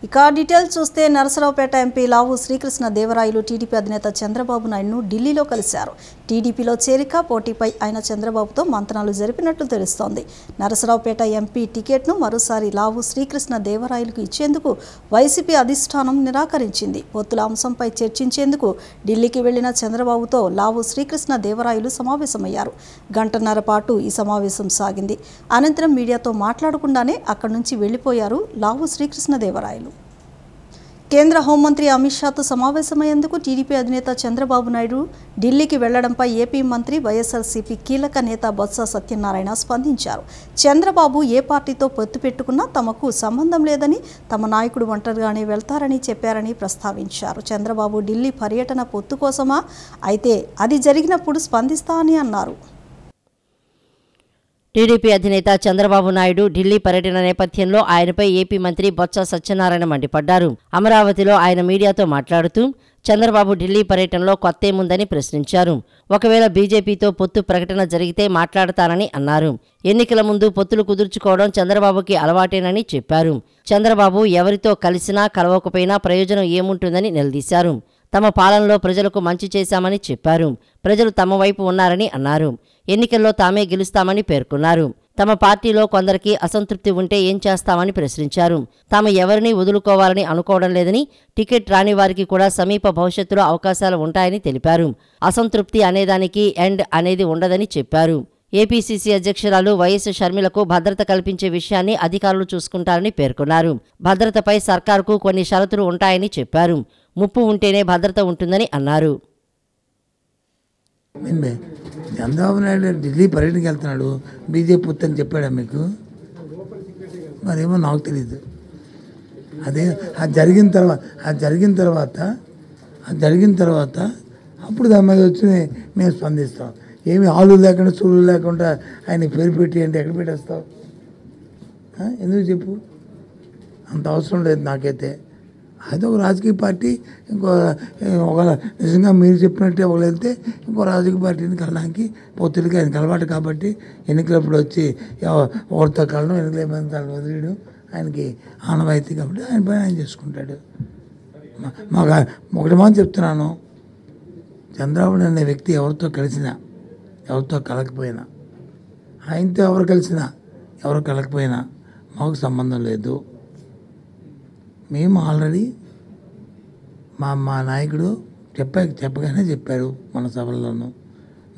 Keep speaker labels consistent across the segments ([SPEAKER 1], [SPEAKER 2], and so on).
[SPEAKER 1] ఇక డీటెయిల్స్ చూస్తే నరసరావుపేట ఎంపీ లావు శ్రీకృష్ణ దేవరాయలు టీడీపీ అధినేత చంద్రబాబు నాయుడును ఢిల్లీలో కలిశారు. టీడీపీలో చేరిక పోటీపై ఆయన చంద్రబాబుతో మంతనాలు జరిపినట్లు తెలుస్తోంది. నరసరావుపేట ఎంపీ టికెట్ను మరోసారి లావు శ్రీకృష్ణ దేవరాయలకు ఇచ్చేందుకు వైసీపీ అధిష్టానం నిరాకరించింది. పొత్తుల అంశంపై చర్చించేందుకు ఢిల్లీకి వెళ్లిన చంద్రబాబుతో లావు శ్రీకృష్ణ దేవరాయలు సమావేశమయ్యారు. గంటన్నర పాటు ఈ సమావేశం సాగింది. అనంతరం మీడియాతో మాట్లాడకుండానే అక్కడి నుంచి వెళ్లిపోయారు లావు శ్రీకృష్ణ దేవరాయలు. కేంద్ర హోంమంత్రి అమిత్ షాతో సమావేశమయ్యేందుకు టీడీపీ అధినేత చంద్రబాబు నాయుడు ఢిల్లీకి వెళ్లడంపై ఏపీ మంత్రి వైఎస్ఆర్సీపీ కీలక నేత బొత్స సత్యనారాయణ స్పందించారు. చంద్రబాబు ఏ పార్టీతో పొత్తు పెట్టుకున్నా తమకు సంబంధం లేదని, తమ నాయకుడు ఒంటరిగానే వెళ్తారని చెప్పారని ప్రస్తావించారు. చంద్రబాబు ఢిల్లీ పర్యటన పొత్తు కోసమా? అయితే అది జరిగినప్పుడు స్పందిస్తా అని అన్నారు.
[SPEAKER 2] టీడీపీ అధినేత చంద్రబాబు నాయుడు ఢిల్లీ పర్యటన నేపథ్యంలో ఆయనపై ఏపీ మంత్రి బొత్స సత్యనారాయణ మండిపడ్డారు. అమరావతిలో ఆయన మీడియాతో మాట్లాడుతూ చంద్రబాబు ఢిల్లీ పర్యటనలో కొత్తేముందని ప్రశ్నించారు. ఒకవేళ బీజేపీతో పొత్తు ప్రకటన జరిగితే మాట్లాడతానని అన్నారు. ఎన్నికల ముందు పొత్తులు కుదుర్చుకోవడం చంద్రబాబుకి అలవాటేనని చెప్పారు. చంద్రబాబు ఎవరితో కలిసినా కలవకపోయినా ప్రయోజనం ఏముంటుందని నిలదీశారు. తమ పాలనలో ప్రజలకు మంచి చేశామని చెప్పారు. ప్రజలు తమ వైపు ఉన్నారని అన్నారు. ఎన్నికల్లో తామే గెలుస్తామని పేర్కొన్నారు. తమ పార్టీలో కొందరికి అసంతృప్తి ఉంటే ఏం చేస్తామని ప్రశ్నించారు. తాము ఎవరిని వదులుకోవాలని అనుకోవడం లేదని, టికెట్ రాని వారికి కూడా సమీప భవిష్యత్తులో అవకాశాలు ఉంటాయని తెలిపారు. అసంతృప్తి అనేదానికి ఎండ్ అనేది ఉండదని చెప్పారు. ఏపీసీసీ అధ్యక్షురాలు వైఎస్ షర్మిలకు భద్రత కల్పించే విషయాన్ని అధికారులు చూసుకుంటారని పేర్కొన్నారు. భద్రతపై సర్కారుకు కొన్ని షరతులు ఉంటాయని చెప్పారు. ముప్పు ఉంటేనే భద్రత ఉంటుందని అన్నారు.
[SPEAKER 3] చంద్రబాబు నాయుడు ఢిల్లీ పర్యటనకి వెళ్తున్నాడు, బీజేపీ పొత్తు అని చెప్పాడా మీకు? మరేమో నాకు తెలియదు. అదే అది జరిగిన తర్వాత అప్పుడు దాని మీద వచ్చి మేము స్పందిస్తాం. ఏమి ఆలు లేకుండా చూలు లేకుండా ఆయన పేరు పెట్టి అంటే ఎక్కడ పెట్టేస్తావు? ఎందుకు చెప్పు? అంత అవసరం లేదు నాకైతే. అది ఒక రాజకీయ పార్టీ, ఒక నిజంగా మీరు చెప్పినట్టే ఒకరు వెళ్తే ఇంకో రాజకీయ పార్టీని కలడానికి పొత్తులకి ఆయనకి అలవాటు కాబట్టి ఎన్నికలప్పుడు వచ్చి ఒకరితో కలడం, ఎన్నికల ఏమైనా వదిలేయడం ఆయనకి ఆనవాయితీ కాబట్టి ఆయన పని ఆయన చేసుకుంటాడు. మాకు ఒకటి మాత్రం చెప్తున్నాను, చంద్రబాబు అనే వ్యక్తి ఎవరితో కలిసినా ఎవరితో కలకపోయినా, ఆయనతో ఎవరు కలిసినా ఎవరు కలకపోయినా మాకు సంబంధం లేదు. మేము ఆల్రెడీ మా నాయకుడు చెప్పగానే చెప్పారు మన సభల్లోనూ,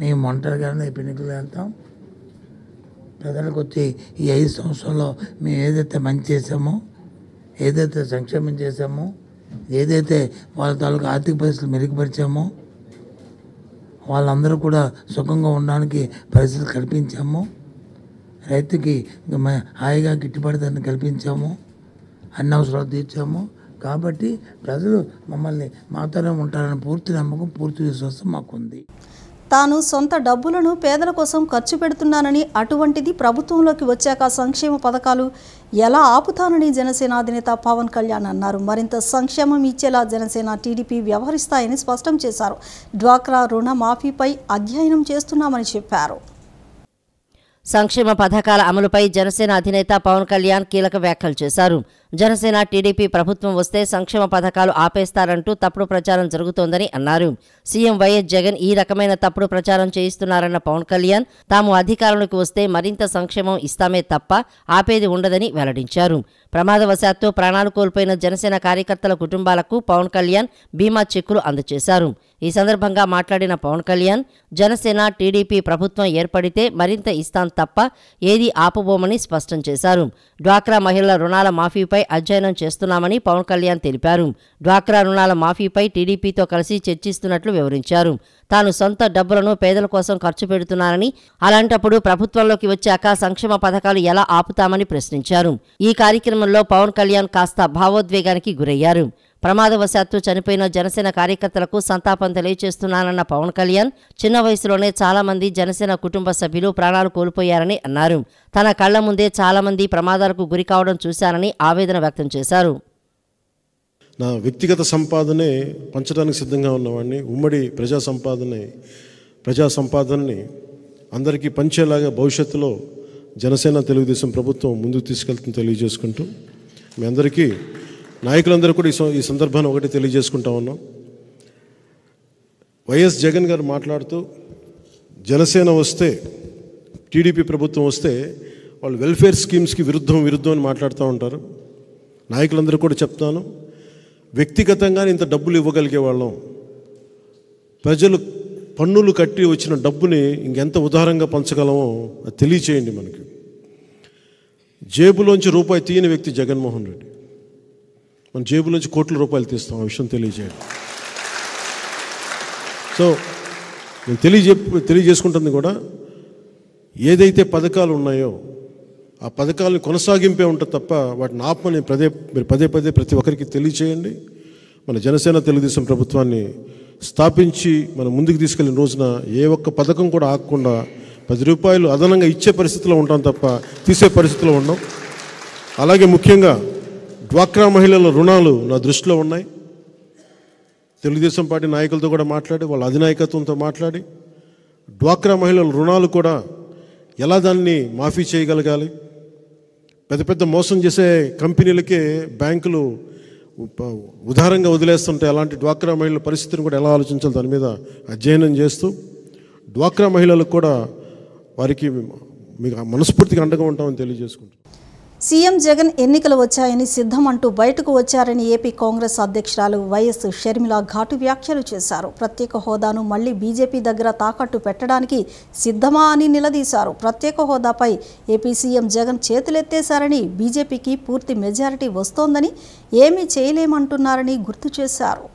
[SPEAKER 3] మేము ఒంటరిగానే ఎన్నికలు వెళ్తాం. ప్రజలకు వచ్చి ఈ 5 సంవత్సరాల్లో మేము ఏదైతే మంచి చేసామో, ఏదైతే సంక్షేమం చేసామో, ఏదైతే వాళ్ళ తాలూకు ఆర్థిక పరిస్థితులు మెరుగుపరిచామో, వాళ్ళందరూ కూడా సుఖంగా ఉండడానికి పరిస్థితులు కల్పించాము. రైతుకి హాయిగా గిట్టుబాటు ధరను కల్పించాము. అన్ని అవసరాలు తీర్చాము. కాబట్టి ప్రజలు మమ్మల్ని మాతోనే ఉంటారని పూర్తి నమ్మకం, పూర్తి విశ్వాసం మాకుంది.
[SPEAKER 1] తాను సొంత డబ్బులను పేదల కోసం ఖర్చు పెడుతున్నానని, అటువంటిది ప్రభుత్వంలోకి వచ్చాక సంక్షేమ పథకాలు ఎలా ఆపుతానని జనసేన అధినేత పవన్ కళ్యాణ్ అన్నారు. మరింత సంక్షేమం ఇచ్చేలా జనసేన, టీడీపీ వ్యవహరిస్తాయని స్పష్టం చేశారు. డ్వాక్రా రుణ మాఫీపై అధ్యయనం చేస్తున్నామని చెప్పారు.
[SPEAKER 2] సంక్షేమ పథకాల అమలుపై జనసేన అధినేత పవన్ కళ్యాణ్ కీలక వ్యాఖ్యలు చేశారు. జనసేన, టీడీపీ ప్రభుత్వం వస్తే సంక్షేమ పథకాలు ఆపేస్తారంటూ తప్పుడు ప్రచారం జరుగుతోందని అన్నారు. సీఎం వైఎస్ జగన్ ఈ రకమైన తప్పుడు ప్రచారం చేయిస్తున్నారన్న పవన్ కళ్యాణ్ తాము అధికారంలోకి వస్తే మరింత సంక్షేమం ఇస్తామే తప్ప ఆపేది ఉండదని వెల్లడించారు. ప్రమాదవశాత్తు ప్రాణాలు కోల్పోయిన జనసేన కార్యకర్తల కుటుంబాలకు పవన్ కళ్యాణ్ బీమా చెక్కులు అందజేశారు. ఈ సందర్భంగా మాట్లాడిన పవన్ కళ్యాణ్, జనసేన, టీడీపీ ప్రభుత్వం ఏర్పడితే మరింత ఇస్తాం తప్ప ఏదీ ఆపబోమని స్పష్టం చేశారు. డ్వాక్రా మహిళల రుణాల మాఫీపై అధ్యయనం చేస్తున్నామని పవన్ కళ్యాణ్ తెలిపారు. డ్వాక్రా రుణాల మాఫీపై టీడీపీతో కలిసి చర్చిస్తున్నట్లు వివరించారు. తాను సొంత డబ్బులను పేదల కోసం ఖర్చు పెడుతున్నానని, అలాంటప్పుడు ప్రభుత్వంలోకి వచ్చాక సంక్షేమ పథకాలు ఎలా ఆపుతామని ప్రశ్నించారు. ఈ కార్యక్రమంలో పవన్ కళ్యాణ్ కాస్త భావోద్వేగానికి గురయ్యారు. ప్రమాదవశాత్తు చనిపోయిన జనసేన కార్యకర్తలకు సంతాపం తెలియజేస్తున్నానన్న పవన్ కళ్యాణ్, చిన్న వయసులోనే చాలా మంది జనసేన కుటుంబ సభ్యులు ప్రాణాలు కోల్పోయారని అన్నారు. తన కళ్ల ముందే చాలా మంది ప్రమాదాలకు గురి కావడం చూశారని ఆవేదన వ్యక్తం చేశారు.
[SPEAKER 4] నా వ్యక్తిగత సంపాదనే పంచడానికి సిద్ధంగా ఉన్నవాడిని. ఉమ్మడి ప్రజా సంపాదనని అందరికీ పంచేలాగా భవిష్యత్తులో జనసేన తెలుగుదేశం ప్రభుత్వం ముందుకు తీసుకెళ్తుందని తెలియజేసుకుంటూ మీ అందరికీ నాయకులందరూ కూడా ఈ సందర్భాన్ని ఒకటి తెలియజేసుకుంటా ఉన్నాం. వైఎస్ జగన్ గారు మాట్లాడుతూ జనసేన వస్తే, టీడీపీ ప్రభుత్వం వస్తే వాళ్ళు వెల్ఫేర్ స్కీమ్స్కి విరుద్ధం అని మాట్లాడుతూ ఉంటారు. నాయకులందరూ కూడా చెప్తాను, వ్యక్తిగతంగా ఇంత డబ్బులు ఇవ్వగలిగే వాళ్ళం, ప్రజలు పన్నులు కట్టి వచ్చిన డబ్బుని ఇంకెంత ఉదారంగా పంచగలమో అది తెలియచేయండి. మనకి జేబులోంచి రూపాయి తీయని వ్యక్తి జగన్మోహన్ రెడ్డి. మన జేబులోంచి కోట్ల రూపాయలు తీస్తాం, ఆ విషయం తెలియజేయండి. సో నేను తెలియజేసుకుంటుంది కూడా, ఏదైతే పథకాలు ఉన్నాయో ఆ పథకాలను కొనసాగింపే ఉంటుంది తప్ప వాటిని ఆపమని మీరు పదే ప్రతి ఒక్కరికి తెలియచేయండి. మన జనసేన తెలుగుదేశం ప్రభుత్వాన్ని స్థాపించి మనం ముందుకు తీసుకెళ్ళిన రోజున ఏ ఒక్క పథకం కూడా ఆగకుండా 10 రూపాయలు అదనంగా ఇచ్చే పరిస్థితిలో ఉంటాం తప్ప తీసే పరిస్థితిలో ఉన్నాం. అలాగే ముఖ్యంగా డ్వాక్రా మహిళల రుణాలు నా దృష్టిలో ఉన్నాయి. తెలుగుదేశం పార్టీ నాయకులతో కూడా మాట్లాడి, వాళ్ళ అధినాయకత్వంతో మాట్లాడి, డ్వాక్రా మహిళల రుణాలు కూడా ఎలా దాన్ని మాఫీ చేయగలగాలి, పెద్ద మోసం చేసే కంపెనీలకే బ్యాంకులు ఉదారంగా వదిలేస్తుంటే అలాంటి డ్వాక్రా మహిళల పరిస్థితిని కూడా ఎలా ఆలోచించాలి దాని మీద అధ్యయనం చేస్తూ, డ్వాక్రా మహిళలకు కూడా వారికి మీకు మనస్ఫూర్తిగా అండగా ఉంటామని తెలియజేసుకుంటాం.
[SPEAKER 1] సీఎం జగన్ ఎన్నికలు వచ్చాయని సిద్ధం అంటూ బయటకు వచ్చారని ఏపీ కాంగ్రెస్ అధ్యక్షురాలు వైఎస్ షర్మిల ఘాటు వ్యాఖ్యలు చేశారు. ప్రత్యేక హోదాను మళ్లీ బీజేపీ దగ్గర తాకట్టు పెట్టడానికి సిద్ధమా అని నిలదీశారు. ప్రత్యేక హోదాపై ఏపీ సీఎం జగన్ చేతులెత్తేశారని, బీజేపీకి పూర్తి మెజారిటీ వస్తోందని, ఏమీ చేయలేమంటున్నారని గుర్తు చేశారు.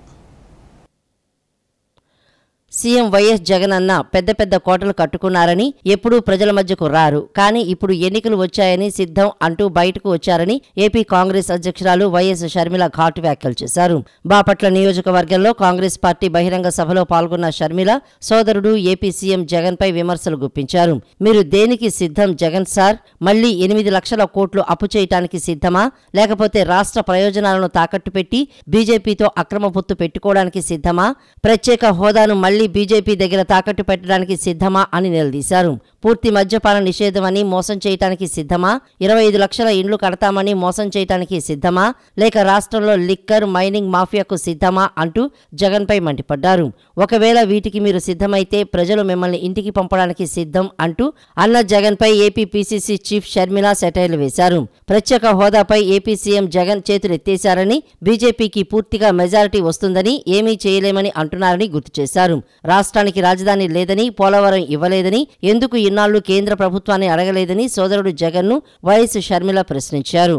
[SPEAKER 2] సీఎం వైఎస్ జగన్ అన్న పెద్ద కోటలు కట్టుకున్నారని, ఎప్పుడూ ప్రజల మధ్యకు రారు, కానీ ఇప్పుడు ఎన్నికలు వచ్చాయని సిద్ధం అంటూ బయటకు వచ్చారని ఏపీ కాంగ్రెస్ అధ్యక్షురాలు వైఎస్ షర్మిల ఘాటు వ్యాఖ్యలు చేశారు. బాపట్ల నియోజకవర్గంలో కాంగ్రెస్ పార్టీ బహిరంగ సభలో పాల్గొన్న షర్మిల సోదరుడు ఏపీ సీఎం జగన్ పై విమర్శలు గుప్పించారు. మీరు దేనికి సిద్ధం జగన్ సార్? మళ్లీ 8 లక్షల కోట్లు అప్పు చేయటానికి సిద్ధమా? లేకపోతే రాష్ట్ర ప్రయోజనాలను తాకట్టు పెట్టి బీజేపీతో అక్రమ పొత్తు పెట్టుకోవడానికి సిద్ధమా? ప్రత్యేక హోదాను మళ్లీ బీజేపీ దగ్గర తాకట్టు పెట్టడానికి సిద్ధమా అని నిలదీశారు. పూర్తి మద్యపాన నిషేధమని మోసం చేయటానికి సిద్ధమా? 25 లక్షల ఇండ్లు కడతామని మోసం చేయటానికి సిద్ధమా? లేక రాష్ట్రంలో లిక్కర్ మైనింగ్ మాఫియాకు సిద్ధమా అంటూ జగన్పై మండిపడ్డారు. ఒకవేళ వీటికి మీరు సిద్ధమైతే ప్రజలు మిమ్మల్ని ఇంటికి పంపడానికి సిద్ధం అంటూ అన్న జగన్పై ఏపీ పీసీసీ చీఫ్ షర్మిల సెటైర్లు వేశారు. ప్రత్యేక హోదాపై ఏపీ సీఎం జగన్ చేతులెత్తేశారని, బీజేపీకి పూర్తిగా మెజారిటీ వస్తుందని, ఏమీ చేయలేమని అంటున్నారని గుర్తు చేశారు. రాష్ట్రానికి రాజధాని లేదని, పోలవరం ఇవ్వలేదని, ఎందుకు ఇన్నాళ్లు కేంద్ర ప్రభుత్వాన్ని అడగలేదని సోదరుడు జగన్ను వైఎస్ షర్మిల ప్రశ్నించారు.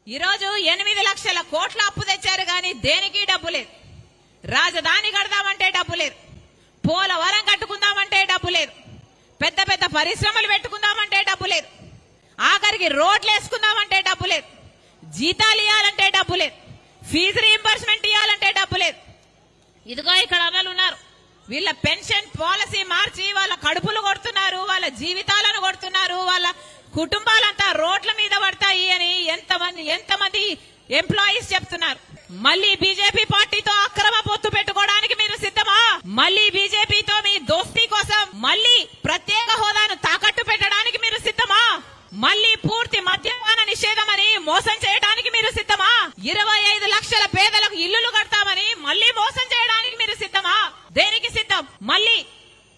[SPEAKER 5] ఈరోజు 8 లక్షల కోట్ల అప్పు తెచ్చారు కానీ దేనికి డబ్బు లేదు. రాజధాని కడదామంటే డబ్బు లేదు, పోలవరం కట్టుకుందామంటే డబ్బు లేదు, పెద్ద పరిశ్రమలు పెట్టుకుందామంటే డబ్బు లేదు, ఆఖరికి రోడ్లు వేసుకుందామంటే డబ్బు లేదు, జీతాలు ఇవ్వాలంటే డబ్బు లేదు, ఫీజు రీయింబర్స్మెంట్ ఇవ్వాలంటే డబ్బు లేదు. ఇదిగో ఇక్కడ అన్నలు ఉన్నారు, వీళ్ళ పెన్షన్ పాలసీ మార్చి వాళ్ళ కడుపులు కొడుతున్నారు, వాళ్ళ జీవితాలను కొడుతున్నారు, వాళ్ళ కుటుంబాలంతా రోడ్ల మీద పడతాయి అని ఎంతమంది ఎంప్లాయీస్ చెప్తున్నారు. మళ్ళీ బీజేపీ పార్టీతో అక్రమ పొత్తు పెట్టుకోవడానికి మీరు సిద్ధమా? మళ్ళీ బీజేపీతో మీ దోస్తీ కోసం మళ్ళీ ప్రత్యేక హోదాను తాకట్టు పెట్టడానికి మీరు సిద్ధమా? మళ్ళీ పూర్తి మద్యపాన నిషేధమని మోసం చేయడానికి మీరు సిద్ధమా? 25 లక్షల పేదలకు ఇల్లులు కడతామని మళ్ళీ మోసం చేయడానికి మీరు సిద్ధమా? దేనికి సిద్ధం? మళ్ళీ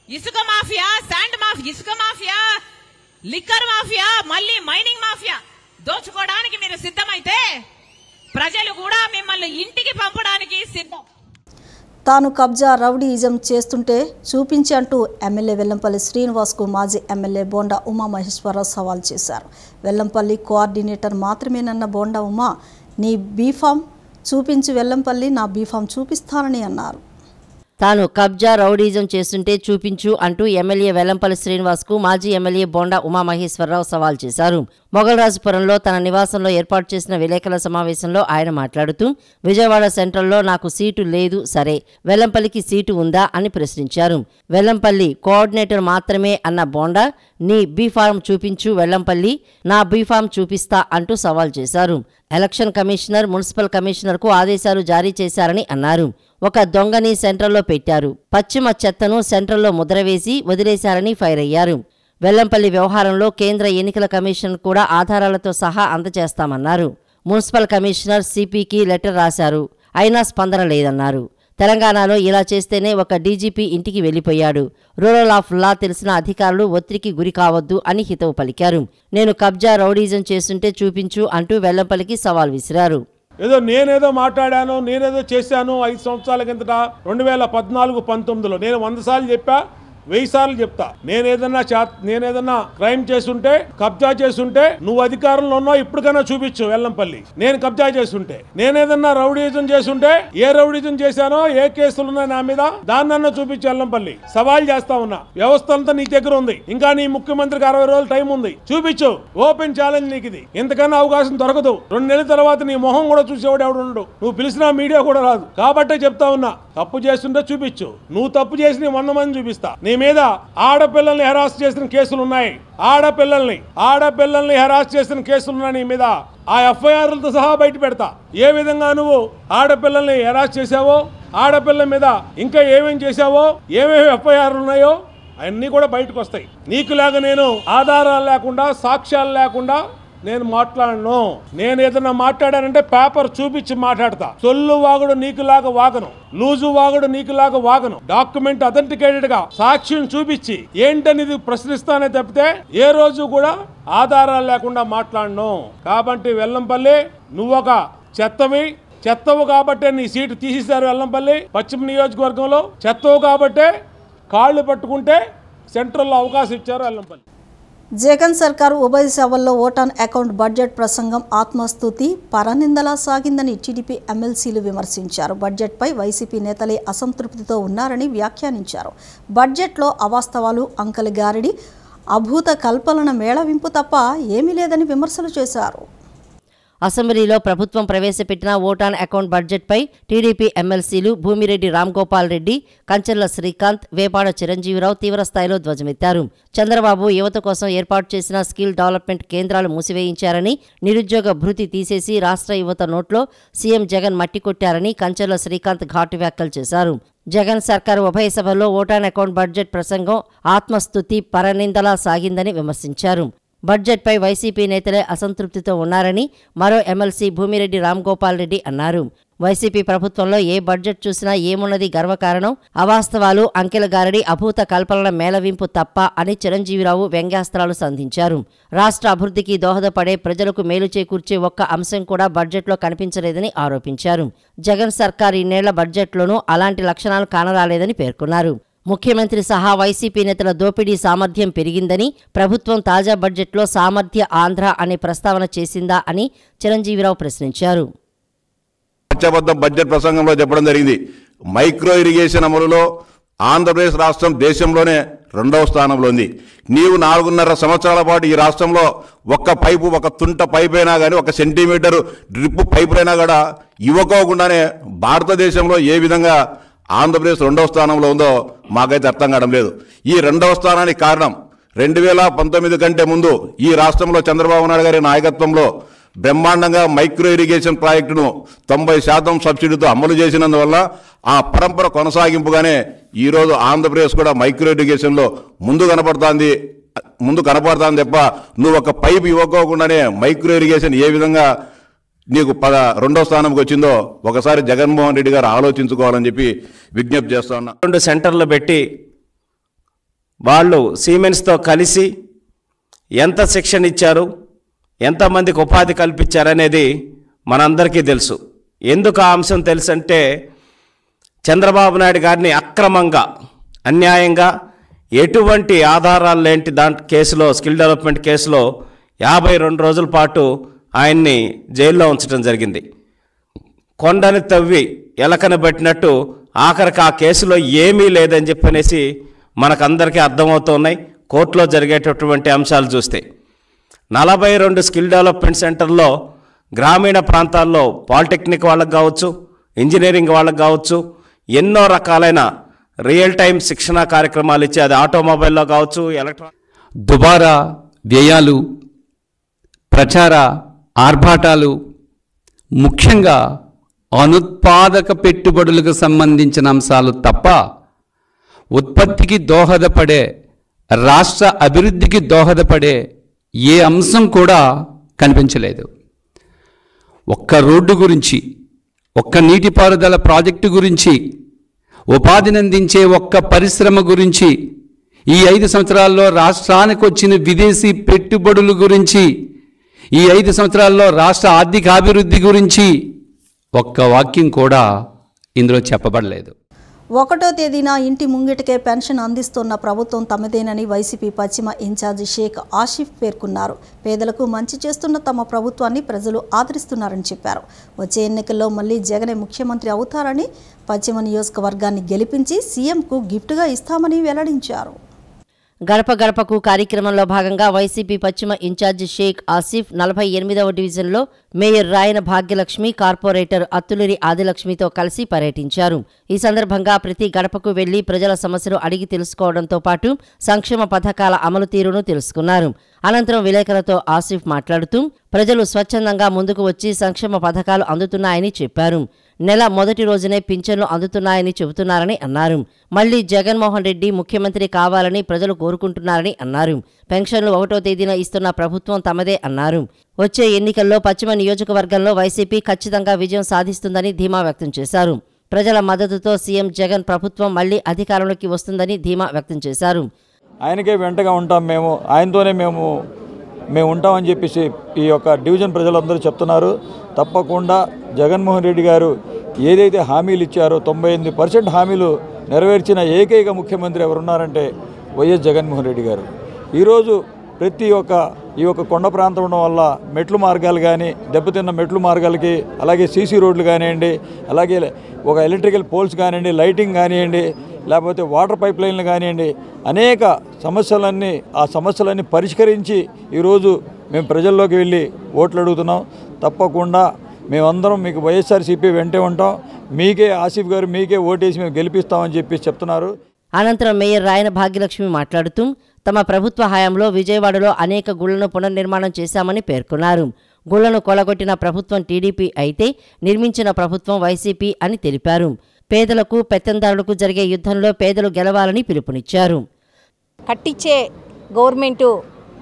[SPEAKER 5] ఇసుక మాఫియా, శాండ్ మాఫియా, ఇసుక మాఫియా, లిక్కర్ మాఫియా, మళ్ళీ మైనింగ్ మాఫియా దోచుకోవడానికి మీరు సిద్ధమైతే ప్రజలు కూడా మిమ్మల్ని ఇంటికి పంపడానికి సిద్ధం.
[SPEAKER 1] తాను కబ్జా రౌడీయిజం చేస్తుంటే చూపించి అంటూ ఎమ్మెల్యే వెల్లంపల్లి శ్రీనివాస్కు మాజీ ఎమ్మెల్యే బోండా ఉమామహేశ్వరరావు సవాల్ చేశారు. వెల్లంపల్లి కోఆర్డినేటర్ మాత్రమేనన్న బోండా ఉమా, నీ బీఫామ్ చూపించి వెల్లంపల్లి నా బీఫామ్ చూపిస్తానని అన్నారు.
[SPEAKER 2] తాను కబ్జా రౌడీజం చేస్తుంటే చూపించు అంటూ ఎమ్మెల్యే వెల్లంపల్లి శ్రీనివాస్కు మాజీ ఎమ్మెల్యే బోండా ఉమామహేశ్వరరావు సవాల్ చేశారు. మొగల్రాజుపురంలో తన నివాసంలో ఏర్పాటు చేసిన విలేకరుల సమావేశంలో ఆయన మాట్లాడుతూ, విజయవాడ సెంట్రల్లో నాకు సీటు లేదు, సరే వెల్లంపల్లికి సీటు ఉందా అని ప్రశ్నించారు. వెల్లంపల్లి కోఆర్డినేటర్ మాత్రమే అన్న బోండా, నీ బీఫారం చూపించు వెల్లంపల్లి, నా బీఫారం చూపిస్తా అంటూ సవాల్ చేశారు. ఎలక్షన్ కమిషనర్ మున్సిపల్ కమిషనర్కు ఆదేశాలు జారీ చేశారని అన్నారు. ఒక దొంగని సెంట్రల్లో పెట్టారు, పశ్చిమ చెత్తను సెంట్రల్లో ముద్రవేసి వదిలేశారని ఫైర్ అయ్యారు. వెల్లంపల్లి వ్యవహారంలో కేంద్ర ఎన్నికల కమిషన్ కూడా ఆధారాలతో సహా అందజేస్తామన్నారు. మున్సిపల్ కమిషనర్ సిపికి లెటర్ రాశారు, అయినా స్పందన లేదన్నారు. తెలంగాణలో ఇలా చేస్తేనే ఒక డీజీపీ ఇంటికి వెళ్లిపోయాడు. రూరల్ ఆఫ్ లా తెలిసిన అధికారులు ఒత్తిడికి గురి కావద్దు అని హితవు పలికారు. నేను కబ్జా రౌడీజం చేస్తుంటే చూపించు అంటూ వెల్లంపల్లికి సవాల్ విసిరారు.
[SPEAKER 6] నేనేదో మాట్లాడాను, నేనేదో చేశాను 5 సంవత్సరాల కిందట 2014-19లో నేను 100 సార్లు చెప్పా, 1000 సార్లు చెప్తా. నేనేదన్నా క్రైమ్ చేస్తుంటే, కబ్జా చేస్తుంటే నువ్వు అధికారంలో ఉన్నావు, ఇప్పటికైనా చూపించు వెల్లంపల్లి. నేను కబ్జా చేస్తుంటే, నేనేదన్నా రౌడీజం చేస్తుంటే, ఏ రౌడీజం చేశానో, ఏ కేసులు ఉన్నాయి నా మీద, దాన్నన్నా చూపించు వెల్లంపల్లి. సవాల్ చేస్తా ఉన్నా. వ్యవస్థ అంతా నీ దగ్గర ఉంది, ఇంకా నీ ముఖ్యమంత్రికి 60 రోజులు టైం ఉంది, చూపించు. ఓపెన్ ఛాలెంజ్ నీకు ఇది. ఇంతకన్నా అవకాశం దొరకదు. 2 నెలల తర్వాత నీ మొహం కూడా చూసేవాడు ఎవడు ఉండడు. నువ్వు పిలిచినా మీడియా కూడా రాదు. కాబట్టే చెప్తా ఉన్నా, తప్పు చేస్తుంటే చూపించు. నువ్వు తప్పు చేసి 100 మంది చూపిస్తా. నీ మీద ఆడపిల్లల్ని హెరాస్ చేసిన కేసులు ఉన్నాయి. ఆడపిల్లల్ని హెరాస్ చేసిన కేసులు ఉన్నాయి నీ మీద. ఆ ఎఫ్ఐఆర్లతో సహా బయట పెడతా. ఏ విధంగా నువ్వు ఆడపిల్లల్ని హెరాస్ చేశావో, ఆడపిల్లల మీద ఇంకా ఏమేం చేశావో, ఏమేమి ఎఫ్ఐఆర్లు ఉన్నాయో అన్నీ కూడా బయటకు వస్తాయి. నీకులాగా నేను ఆధారాలు లేకుండా, సాక్ష్యాలు లేకుండా నేను మాట్లాడను. నేను ఏదైనా మాట్లాడానంటే పేపర్ చూపించి మాట్లాడతా. సొల్లు వాగుడు నీకులాగా వాగను, లూజు వాగుడు నీకులాగా వాగను. డాక్యుమెంట్ అథెంటికేటెడ్ గా సాక్ష్యం చూపించి ఏంటనేది ప్రశ్నిస్తానే తప్పితే ఏ రోజు కూడా ఆధారాలు లేకుండా మాట్లాడను. కాబట్టి వెల్లంపల్లి నువ్వొక చెత్తవు కాబట్టే నీ సీటు తీసేశారు. వెల్లంపల్లి పశ్చిమ నియోజకవర్గంలో చెత్తవు కాబట్టే కాళ్ళు పట్టుకుంటే సెంట్రల్లో అవకాశం ఇచ్చారు వెల్లంపల్లి.
[SPEAKER 1] జగన్ సర్కారు ఉభయ సభల్లో ఓటాన్ అకౌంట్ బడ్జెట్ ప్రసంగం ఆత్మస్తుతి పరనిందలా సాగిందని టీడీపీ ఎమ్మెల్సీలు విమర్శించారు. బడ్జెట్పై వైసీపీ నేతలే అసంతృప్తితో ఉన్నారని వ్యాఖ్యానించారు. బడ్జెట్లో అవాస్తవాలు, అంకెల గారడి, అభూత కల్పనల మేళవింపు తప్ప ఏమీ లేదని విమర్శలు చేశారు.
[SPEAKER 2] అసెంబ్లీలో ప్రభుత్వం ప్రవేశపెట్టిన ఓటాన్ అకౌంట్ బడ్జెట్పై టీడీపీ ఎమ్మెల్సీలు భూమిరెడ్డి రామ్గోపాల్ రెడ్డి, కంచర్ల శ్రీకాంత్, వేపాడ చిరంజీవిరావు తీవ్రస్థాయిలో ధ్వజమెత్తారు. చంద్రబాబు యువత కోసం ఏర్పాటు చేసిన స్కిల్ డెవలప్మెంట్ కేంద్రాలు మూసివేయించారని, నిరుద్యోగ భృతి తీసేసి రాష్ట్ర యువత నోట్లో సీఎం జగన్ మట్టి కొట్టారని కంచర్ల శ్రీకాంత్ ఘాటు వ్యాఖ్యలు చేశారు. జగన్ సర్కారు ఉభయ సభల్లో ఓటాన్ అకౌంట్ బడ్జెట్ ప్రసంగం ఆత్మస్తుతి పరనిందలా సాగిందని విమర్శించారు. బడ్జెట్పై వైసీపీ నేతలే అసంతృప్తితో ఉన్నారని మరో ఎమ్మెల్సీ భూమిరెడ్డి రామ్గోపాల్ రెడ్డి అన్నారు. వైసీపీ ప్రభుత్వంలో ఏ బడ్జెట్ చూసినా ఏమున్నది గర్వకారణం, అవాస్తవాలు, అంకెల గారడి, అభూత కల్పనల మేళవింపు తప్ప అని చిరంజీవిరావు వ్యంగ్యాస్త్రాలు సంధించారు. రాష్ట్ర అభివృద్ధికి దోహదపడే, ప్రజలకు మేలు చేకూర్చే ఒక్క అంశం కూడా బడ్జెట్లో కనిపించలేదని ఆరోపించారు. జగన్ సర్కార్ ఇన్నేళ్ల బడ్జెట్లోనూ అలాంటి లక్షణాలు కానరాలేదని పేర్కొన్నారు. ముఖ్యమంత్రి సహా వైసీపీ నేతల దోపిడీ సామర్థ్యం పెరిగిందని, ప్రభుత్వం తాజా బడ్జెట్లో సామర్థ్య ఆంధ్ర అనే ప్రస్తావన చేసిందా అని చిరంజీవిరావు ప్రశ్నించారు.
[SPEAKER 7] బడ్జెట్ ప్రసంగంలో చెప్పడం జరిగింది, మైక్రో ఇరిగేషన్ అమలులో ఆంధ్రప్రదేశ్ రాష్ట్రం దేశంలోనే 2వ స్థానంలో ఉంది. నీవు 4.5 సంవత్సరాల పాటు ఈ రాష్ట్రంలో ఒక్క పైపు, ఒక తుంట పైపు అయినా కానీ, 1 సెంటీమీటర్ డ్రిప్ పైపు అయినా కూడా ఇవ్వకోకుండానే భారతదేశంలో ఏ విధంగా ఆంధ్రప్రదేశ్ 2వ స్థానంలో ఉందో మాకైతే అర్థం కావడం లేదు. ఈ 2వ స్థానానికి కారణం 2019 కంటే ముందు ఈ రాష్ట్రంలో చంద్రబాబు నాయుడు గారి నాయకత్వంలో బ్రహ్మాండంగా మైక్రో ఇరిగేషన్ ప్రాజెక్టును 90% సబ్సిడీతో అమలు చేసినందువల్ల ఆ పరంపర కొనసాగింపుగానే ఈరోజు ఆంధ్రప్రదేశ్ కూడా మైక్రో ఇరిగేషన్లో ముందు కనపడుతుంది తప్ప నువ్వు ఒక పైపు ఇవ్వకోకుండానే మైక్రో ఇరిగేషన్ ఏ విధంగా నీకు 2వ స్థానంకి వచ్చిందో ఒకసారి జగన్మోహన్ రెడ్డి గారు ఆలోచించుకోవాలని చెప్పి విజ్ఞప్తి చేస్తా ఉన్నా.
[SPEAKER 8] 2 సెంటర్లు పెట్టి వాళ్ళు సిమెన్స్తో కలిసి ఎంత శిక్షణ ఇచ్చారు, ఎంతమందికి ఉపాధి కల్పించారనేది మనందరికీ తెలుసు. ఎందుకు ఆ అంశం తెలుసు అంటే, చంద్రబాబు నాయుడు గారిని అక్రమంగా, అన్యాయంగా, ఎటువంటి ఆధారాలు లేని కేసులో, స్కిల్ డెవలప్మెంట్ కేసులో 52 రోజుల పాటు ఆయన్ని జైల్లో ఉంచడం జరిగింది. కొండని తవ్వి ఎలకన పెట్టినట్టు ఆఖరికి ఆ కేసులో ఏమీ లేదని చెప్పనేసి మనకందరికీ అర్థమవుతున్నాయి కోర్టులో జరిగేటటువంటి అంశాలు చూస్తే. 42 స్కిల్ డెవలప్మెంట్ సెంటర్లో గ్రామీణ ప్రాంతాల్లో పాలిటెక్నిక్ వాళ్ళకు కావచ్చు, ఇంజనీరింగ్ వాళ్ళకు కావచ్చు, ఎన్నో రకాలైన రియల్ టైం శిక్షణ కార్యక్రమాలు ఇచ్చి, అది ఆటోమొబైల్లో కావచ్చు,
[SPEAKER 9] దుబారా వ్యయాలు, ప్రచార ఆర్భాటాలు, ముఖ్యంగా అనుత్పాదక పెట్టుబడులకు సంబంధించిన అంశాలు తప్ప ఉత్పత్తికి దోహదపడే, రాష్ట్ర అభివృద్ధికి దోహదపడే ఏ అంశం కూడా కనిపించలేదు. ఒక్క రోడ్డు గురించి, ఒక్క నీటిపారుదల ప్రాజెక్టు గురించి, ఉపాధిని అందించే ఒక్క పరిశ్రమ గురించి, ఈ 5 సంవత్సరాల్లో రాష్ట్రానికి వచ్చిన విదేశీ పెట్టుబడుల గురించి, ఈ 5 సంవత్సరాల్లో రాష్ట్ర ఆర్థిక అభివృద్ధి గురించి ఒక్క వాక్యం కూడా ఇందులో చెప్పబడలేదు.
[SPEAKER 1] 1వ తేదీన ఇంటి ముంగిటికే పెన్షన్ అందిస్తున్న ప్రభుత్వం తమదేనని వైసీపీ పశ్చిమ ఇన్ఛార్జి షేక్ ఆసిఫ్ పేర్కొన్నారు. పేదలకు మంచి చేస్తున్న తమ ప్రభుత్వాన్ని ప్రజలు ఆదరిస్తున్నారని చెప్పారు. వచ్చే ఎన్నికల్లో మళ్లీ జగనే ముఖ్యమంత్రి అవుతారని, పశ్చిమ నియోజకవర్గాన్ని గెలిపించి సీఎంకు గిఫ్ట్గా ఇస్తామని వెల్లడించారు.
[SPEAKER 2] గడప గడపకు కార్యక్రమంలో భాగంగా వైసీపీ పశ్చిమ ఇన్ఛార్జి షేక్ ఆసిఫ్ 48వ డివిజన్లో మేయర్ రాయన భాగ్యలక్ష్మి, కార్పొరేటర్ అత్తులూరి ఆదిలక్ష్మితో కలిసి పర్యటించారు. ఈ సందర్భంగా ప్రతి గడపకు వెళ్లి ప్రజల సమస్యలు అడిగి తెలుసుకోవడంతో పాటు సంక్షేమ పథకాల అమలు తీరును తెలుసుకున్నారు. అనంతరం విలేకరులతో ఆసిఫ్ మాట్లాడుతూ ప్రజలు స్వచ్ఛందంగా ముందుకు వచ్చి సంక్షేమ పథకాలు అందుతున్నాయని చెప్పారు. నెల మొదటి రోజునే పింఛన్లు అందుతున్నాయని చెబుతున్నారని అన్నారు. మళ్లీ జగన్మోహన్ రెడ్డి ముఖ్యమంత్రి కావాలని ప్రజలు కోరుకుంటున్నారని అన్నారు. పెన్షన్లు 1వ తేదీన ఇస్తున్న ప్రభుత్వం తమదే అన్నారు. వచ్చే ఎన్నికల్లో పశ్చిమ నియోజకవర్గంలో వైసీపీ ఖచ్చితంగా విజయం సాధిస్తుందని ధీమా వ్యక్తం చేశారు. ప్రజల మద్దతుతో సీఎం జగన్ ప్రభుత్వం మళ్లీ అధికారంలోకి వస్తుందని ధీమా వ్యక్తం చేశారు.
[SPEAKER 10] ఆయనకే వెంటగా ఉంటాం, ఆయనతోనే మేము ఉంటామని చెప్పేసి ఈ యొక్క డివిజన్ ప్రజలందరూ చెప్తున్నారు. తప్పకుండా జగన్మోహన్ రెడ్డి గారు ఏదైతే హామీలు ఇచ్చారో 98% హామీలు నెరవేర్చిన ఏకైక ముఖ్యమంత్రి ఎవరున్నారంటే వైఎస్ జగన్మోహన్ రెడ్డి గారు. ఈరోజు ప్రతి ఒక్క ఈ యొక్క కొండ ప్రాంతం ఉండడం వల్ల మెట్లు మార్గాలు కానీ, దెబ్బతిన్న మెట్లు మార్గాలకి, అలాగే సీసీ రోడ్లు కానివ్వండి, అలాగే ఒక ఎలక్ట్రికల్ పోల్స్ కానివ్వండి, లైటింగ్ కానివ్వండి, లేకపోతే వాటర్ పైప్ లైన్లు కానివ్వండి, అనేక సమస్యలన్నీ పరిష్కరించి ఈరోజు మేము ప్రజల్లోకి వెళ్ళి ఓట్లు అడుగుతున్నాం. తప్పకుండా మేమందరం మీకు వైఎస్ఆర్సీపీ వెంటే ఉంటాం, మీకే ఆసిఫ్ గారు మీకే ఓటేసి మేము గెలిపిస్తామని చెప్పి చెప్తున్నారు.
[SPEAKER 2] అనంతరం మేయర్ రాయన భాగ్యలక్ష్మి మాట్లాడుతూ తమ ప్రభుత్వ హయాంలో విజయవాడలో అనేక గుళ్లను పునర్నిర్మాణం చేశామని పేర్కొన్నారు. గుళ్లను కొలగొట్టిన ప్రభుత్వం టీడీపీ అయితే నిర్మించిన ప్రభుత్వం వైసీపీ అని తెలిపారు. పేదలకు పెత్తందారులకు జరిగే యుద్ధంలో పేదలు గెలవాలని పిలుపునిచ్చారు.
[SPEAKER 11] కట్టించే గవర్నమెంటు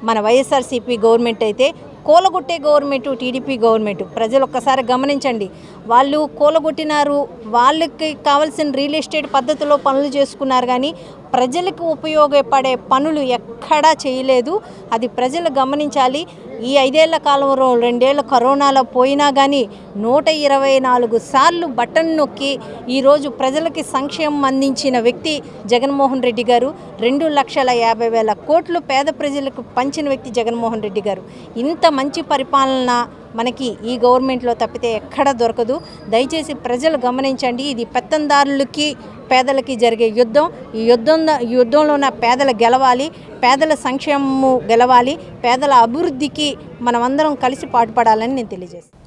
[SPEAKER 11] మన వైఎస్ఆర్సీపీ గవర్నమెంట్ అయితే, కూలగొట్టే గవర్నమెంటు టీడీపీ గవర్నమెంట్. ప్రజలు ఒక్కసారి గమనించండి, వాళ్ళు కూలగొట్టినారు, వాళ్ళకి కావాల్సిన రియల్ ఎస్టేట్ పద్ధతిలో పనులు చేసుకున్నారు, కానీ ప్రజలకు ఉపయోగపడే పనులు ఎక్కడా చేయలేదు. అది ప్రజలు గమనించాలి. ఈ 5 ఏళ్ల కాలంలో 2 ఏళ్ళు కరోనాలో పోయినా కానీ 124 సార్లు బటన్ నొక్కి ఈరోజు ప్రజలకి సంక్షేమం అందించిన వ్యక్తి జగన్మోహన్ రెడ్డి గారు. 2,50,000 కోట్లు పేద ప్రజలకు పంచిన వ్యక్తి జగన్మోహన్ రెడ్డి గారు. ఇంత మంచి పరిపాలన మనకి ఈ గవర్నమెంట్లో తప్పితే ఎక్కడ దొరకదు. దయచేసి ప్రజలు గమనించండి, ఇది పెత్తందారులకి పేదలకి జరిగే యుద్ధం. ఈ యుద్ధంలో ఉన్న పేదలు గెలవాలి, పేదల సంక్షేమము గెలవాలి, పేదల అభివృద్ధికి మనమందరం కలిసి పాటుపడాలని నేను తెలియజేస్తాను.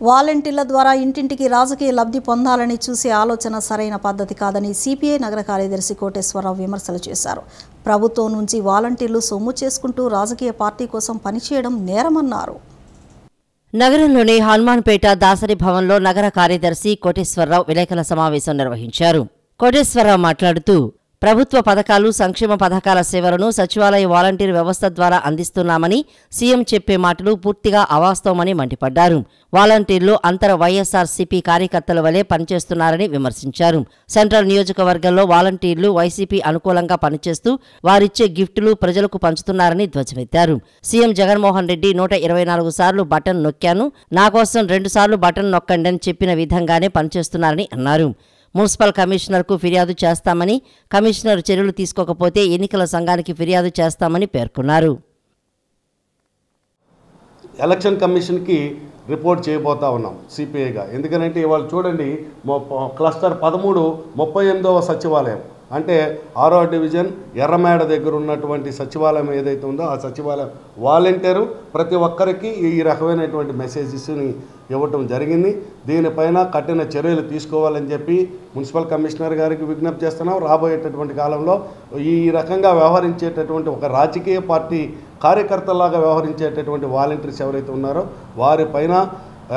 [SPEAKER 1] వాలంటీర్ల ద్వారా ఇంటింటికి రాజకీయ లబ్ధి పొందాలని చూసే ఆలోచన సరైన పద్ధతి కాదని సిపిఐ నగర కార్యదర్శి కోటేశ్వరరావు విమర్శలు చేశారు. ప్రభుత్వం నుంచి వాలంటీర్లు సొమ్ము చేసుకుంటూ రాజకీయ పార్టీ కోసం పనిచేయడం నేరమన్నారు.
[SPEAKER 2] నగరంలోని హనుమాన్పేట దాసరి భవన్లో నగర కార్యదర్శి కోటేశ్వరరావు విలేకరుల సమావేశం నిర్వహించారు. కోటేశ్వరరావు మాట్లాడుతూ ప్రభుత్వ పథకాలు, సంక్షేమ పథకాల సేవలను సచివాలయ వాలంటీర్ వ్యవస్థ ద్వారా అందిస్తున్నామని సీఎం చెప్పే మాటలు పూర్తిగా అవాస్తవమని మండిపడ్డారు. వాలంటీర్లు అంతర వైఎస్ఆర్సీపీ కార్యకర్తల వలె పనిచేస్తున్నారని విమర్శించారు. సెంట్రల్ నియోజకవర్గంలో వాలంటీర్లు వైసీపీ అనుకూలంగా పనిచేస్తూ వారిచ్చే గిఫ్టులు ప్రజలకు పంచుతున్నారని ధ్వజమెత్తారు. సీఎం జగన్మోహన్ రెడ్డి 124 సార్లు బటన్ నొక్కాను, నా కోసం 2 సార్లు బటన్ నొక్కండి అని చెప్పిన విధంగానే పనిచేస్తున్నారని అన్నారు. మున్సిపల్ కమిషనర్కు ఫిర్యాదు చేస్తామని, కమిషనర్ చర్యలు తీసుకోకపోతే ఎన్నికల సంఘానికి ఫిర్యాదు చేస్తామని పేర్కొన్నారు.
[SPEAKER 12] ఎలక్షన్ కమిషన్కి రిపోర్ట్ చేయబోతా ఉన్నాం సిపిఐగా. ఎందుకంటే ఇవాళ చూడండి, క్లస్టర్ 13 38వ సచివాలయం అంటే 6వ డివిజన్ ఎర్రమేడ దగ్గర ఉన్నటువంటి సచివాలయం ఏదైతే ఉందో ఆ సచివాలయం వాలంటీరు ప్రతి ఒక్కరికి ఈ రకమైనటువంటి మెసేజెస్ని ఇవ్వటం జరిగింది. దీనిపైన కఠిన చర్యలు తీసుకోవాలని చెప్పి మున్సిపల్ కమిషనర్ గారికి విజ్ఞప్తి చేస్తున్నాం. రాబోయేటటువంటి కాలంలో ఈ రకంగా వ్యవహరించేటటువంటి ఒక రాజకీయ పార్టీ కార్యకర్తలాగా వ్యవహరించేటటువంటి వాలంటీర్స్ ఎవరైతే ఉన్నారో వారిపైన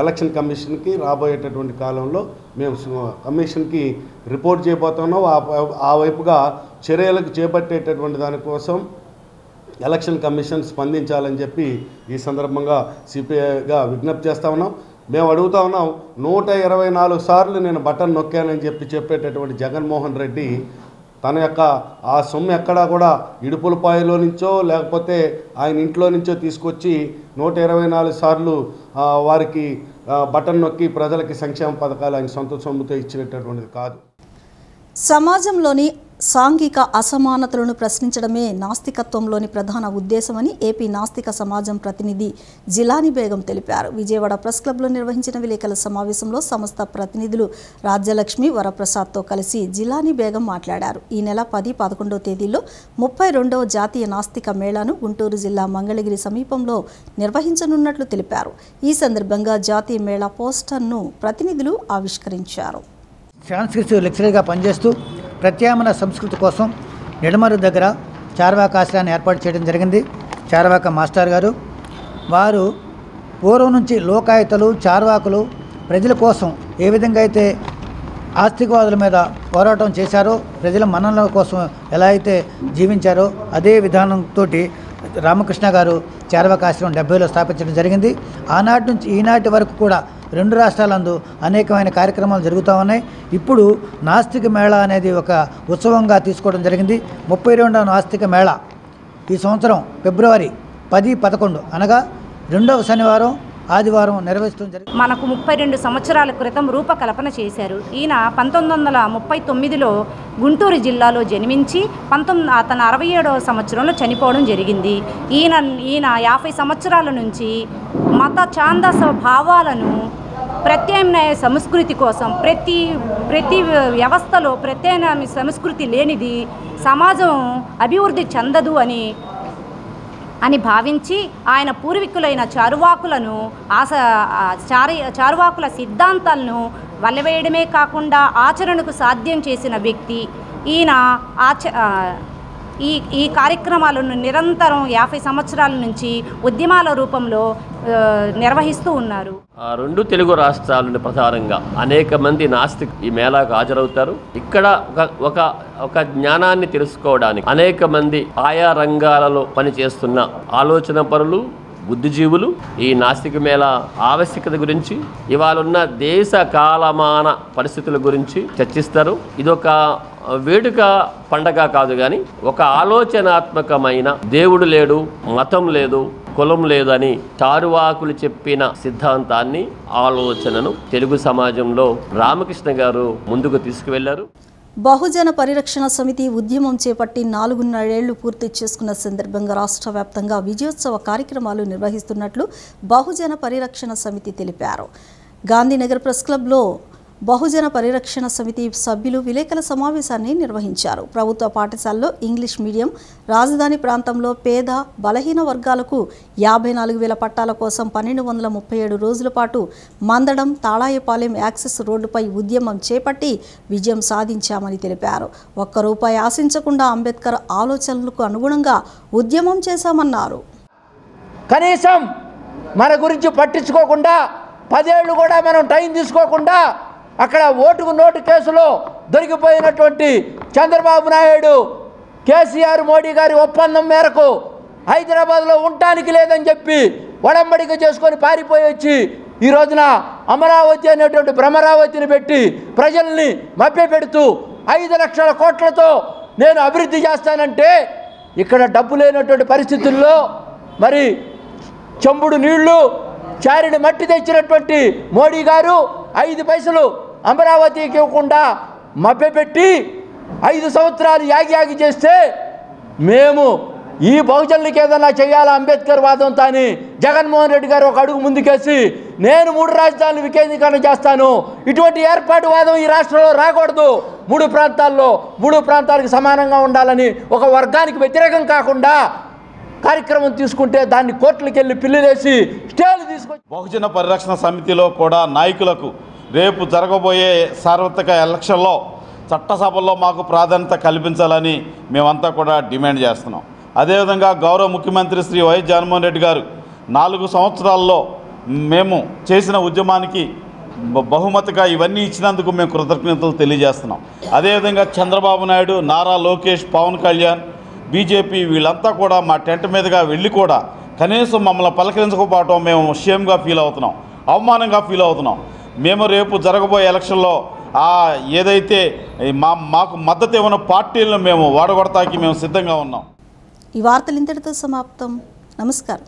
[SPEAKER 12] ఎలక్షన్ కమిషన్కి రాబోయేటటువంటి కాలంలో మేము కమిషన్కి రిపోర్ట్ చేయబోతున్నాం. ఆ వైపుగా చర్యలకు చేపట్టేటటువంటి దానికోసం ఎలక్షన్ కమిషన్ స్పందించాలని చెప్పి ఈ సందర్భంగా సిపిఐగా విజ్ఞప్తి చేస్తా ఉన్నాం. మేము అడుగుతా ఉన్నాం, 124 సార్లు నేను బటన్ నొక్కానని చెప్పేటటువంటి జగన్మోహన్ రెడ్డి తన యొక్క ఆ సొమ్ము ఎక్కడా కూడా ఇడుపులపాయలో నుంచో లేకపోతే ఆయన ఇంట్లో నుంచో తీసుకొచ్చి 124 సార్లు వారికి బటన్ నొక్కి ప్రజలకి సంక్షేమ పథకాలు ఆయన సొంత సొమ్ముతో ఇచ్చినటువంటిది కాదు.
[SPEAKER 1] సమాజంలోని సాంఘిక అసమానతలను ప్రశ్నించడమే నాస్తికత్వంలోని ప్రధాన ఉద్దేశమని ఏపీ నాస్తిక సమాజం ప్రతినిధి జిలానీ బేగం తెలిపారు. విజయవాడ ప్రెస్ క్లబ్లో నిర్వహించిన విలేకరుల సమావేశంలో సంస్థ ప్రతినిధులు రాజ్యలక్ష్మి, వరప్రసాద్తో కలిసి జిలానీ బేగం మాట్లాడారు. ఈ నెల 10, 11 తేదీల్లో 32వ జాతీయ నాస్తిక మేళాను గుంటూరు జిల్లా మంగళగిరి సమీపంలో నిర్వహించనున్నట్లు తెలిపారు. ఈ సందర్భంగా జాతీయ మేళా పోస్టర్ను ప్రతినిధులు ఆవిష్కరించారు.
[SPEAKER 13] సాంస్కృతిక లెక్చరర్గా పనిచేస్తూ ప్రత్యామ్నాయ సంస్కృతి కోసం నిడమరు దగ్గర చార్వాక ఆశ్రయాన్ని ఏర్పాటు చేయడం జరిగింది. చార్వాక మాస్టర్ గారు వారు పూర్వం నుంచి లోకాయుతలు, చార్వాకులు ప్రజల కోసం ఏ విధంగా అయితే ఆస్తికవాదుల మీద పోరాటం చేశారో, ప్రజల మన్ననల కోసం ఎలా అయితే జీవించారో అదే విధానంతో రామకృష్ణ గారు చార్వాక ఆశ్రమం 70లో స్థాపించడం జరిగింది. ఆనాటి నుంచి ఈనాటి వరకు కూడా 2 రాష్ట్రాలందు అనేకమైన కార్యక్రమాలు జరుగుతూ ఉన్నాయి. ఇప్పుడు నాస్తిక మేళా అనేది ఒక ఉత్సవంగా తీసుకోవడం జరిగింది. 32వ నాస్తిక మేళా ఈ సంవత్సరం ఫిబ్రవరి 10, 11 అనగా 2వ శనివారం, ఆదివారం నిర్వహిస్తుంది.
[SPEAKER 14] మనకు 32 సంవత్సరాల క్రితం రూపకల్పన చేశారు. ఈయన 1939లో గుంటూరు జిల్లాలో జన్మించి తన 67వ సంవత్సరంలో చనిపోవడం జరిగింది. ఈయన 50 సంవత్సరాల నుంచి మత ఛాందస భావాలను ప్రత్యామ్నాయ సంస్కృతి కోసం ప్రతి వ్యవస్థలో ప్రత్యామ్నాయ సంస్కృతి లేనిది సమాజం అభివృద్ధి చెందదు అని భావించి ఆయన పూర్వీకులైన చారువాకుల సిద్ధాంతాలను వల్లవేయడమే కాకుండా ఆచరణకు సాధ్యం చేసిన వ్యక్తి ఈయన. ఈ కార్యక్రమాలను నిరంతరం 50 సంవత్సరాల నుంచి ఉద్యమాల రూపంలో నిర్వహిస్తూ ఉన్నారు.
[SPEAKER 15] 2 తెలుగు రాష్ట్రాలను ప్రధానంగా అనేక మంది నాస్తిక్ ఈ మేళాకు హాజరవుతారు. ఇక్కడ ఒక జ్ఞానాన్ని తెలుసుకోవడానికి అనేక మంది ఆయా రంగాలలో పనిచేస్తున్న ఆలోచన పరులు, బుద్ధిజీవులు ఈ నాస్తిక మేళ ఆవశ్యకత గురించి, ఇవాళున్న దేశ కాలమాన పరిస్థితుల గురించి చర్చిస్తారు. ఇదొక వేడుక పండగ కాదు కానీ ఒక ఆలోచనాత్మకమైన దేవుడు లేడు, మతం లేదు, కులం లేదని చారువాకులు చెప్పిన సిద్ధాంతాన్ని, ఆలోచనను తెలుగు సమాజంలో రామకృష్ణ గారు ముందుకు తీసుకువెళ్లారు.
[SPEAKER 1] బహుజన పరిరక్షణ సమితి ఉద్యమం చేపట్టి 4.5 ఏళ్లు పూర్తి చేసుకున్న సందర్భంగా రాష్ట్ర వ్యాప్తంగా విజయోత్సవ కార్యక్రమాలు నిర్వహిస్తున్నట్లు బహుజన పరిరక్షణ సమితి తెలిపారు. గాంధీనగర్ ప్రెస్ క్లబ్లో బహుజన పరిరక్షణ సమితి సభ్యులు విలేకరుల సమావేశాన్ని నిర్వహించారు. ప్రభుత్వ పాఠశాలలో ఇంగ్లీష్ మీడియం, రాజధాని ప్రాంతంలో పేద బలహీన వర్గాలకు 54,000 పట్టాల కోసం 1237 రోజుల పాటు మందడం, తాళాయపాలెం యాక్సెస్ రోడ్డుపై ఉద్యమం చేపట్టి విజయం సాధించామని తెలిపారు. ₹1 ఆశించకుండా అంబేద్కర్ ఆలోచనలకు అనుగుణంగా ఉద్యమం చేశామన్నారు.
[SPEAKER 16] కనీసం మన గురించి పట్టించుకోకుండా 10 ఏళ్ళు కూడా మనం టైం తీసుకోకుండా అక్కడ ఓటుకు నోటు కేసులో దొరికిపోయినటువంటి చంద్రబాబు నాయుడు, కేసీఆర్, మోడీ గారి ఒప్పందం మేరకు హైదరాబాద్లో ఉండటానికి లేదని చెప్పి వడంబడిక చేసుకొని పారిపోయి వచ్చి ఈ రోజున అమరావతి అనేటువంటి భ్రమరావతిని పెట్టి ప్రజల్ని మభ్యపెడుతూ 5 లక్షల కోట్లతో నేను అభివృద్ధి చేస్తానంటే ఇక్కడ డబ్బు లేనటువంటి పరిస్థితుల్లో మరి చెంబుడు నీళ్లు, చారిడి మట్టి తెచ్చినటువంటి మోడీ గారు 5 పైసలు అమరావతికి ఇవ్వకుండా మభ్యపెట్టి 5 సంవత్సరాలు యాగి చేస్తే మేము ఈ బహుజనులకి ఏదైనా చేయాలా అంబేద్కర్ వాదంతో అని జగన్మోహన్ రెడ్డి గారు ఒక అడుగు ముందుకేసి నేను 3 రాజధానులు వికేంద్రీకరణ చేస్తాను, ఇటువంటి ఏర్పాటు వాదం ఈ రాష్ట్రంలో రాకూడదు, 3 ప్రాంతాల్లో 3 ప్రాంతాలకు సమానంగా ఉండాలని ఒక వర్గానికి వ్యతిరేకం కాకుండా కార్యక్రమం తీసుకుంటే దాన్ని కోర్టులకు వెళ్ళి పిల్లులేసి స్టేలు తీసుకొచ్చి
[SPEAKER 17] బహుజన పరిరక్షణ సమితిలో కూడా నాయకులకు రేపు జరగబోయే సార్వత్రిక ఎలక్షన్లో చట్టసభల్లో మాకు ప్రాధాన్యత కల్పించాలని మేమంతా కూడా డిమాండ్ చేస్తున్నాం. అదేవిధంగా గౌరవ ముఖ్యమంత్రి శ్రీ వైఎస్ జగన్మోహన్ రెడ్డి గారు 4 సంవత్సరాల్లో మేము చేసిన ఉద్యమానికి బహుమతిగా ఇవన్నీ ఇచ్చినందుకు మేము కృతజ్ఞతలు తెలియజేస్తున్నాం. అదేవిధంగా చంద్రబాబు నాయుడు, నారా లోకేష్, పవన్ కళ్యాణ్, బీజేపీ వీళ్ళంతా కూడా మా టెంట్ మీదుగా వెళ్ళి కూడా కనీసం మమ్మల్ని పలకరించకపోవటం మేము షేమ్గా ఫీల్ అవుతున్నాం. అవమానంగా ఫీల్ అవుతున్నాం. మేము రేపు జరగబోయే ఎలక్షన్లో ఏదైతే మాకు మద్దతు ఇవ్వని పార్టీలను మేము వాడగొడతాకి మేము సిద్ధంగా ఉన్నాం.
[SPEAKER 1] ఈ వార్తలు ఇంతటితో సమాప్తం. నమస్కారం.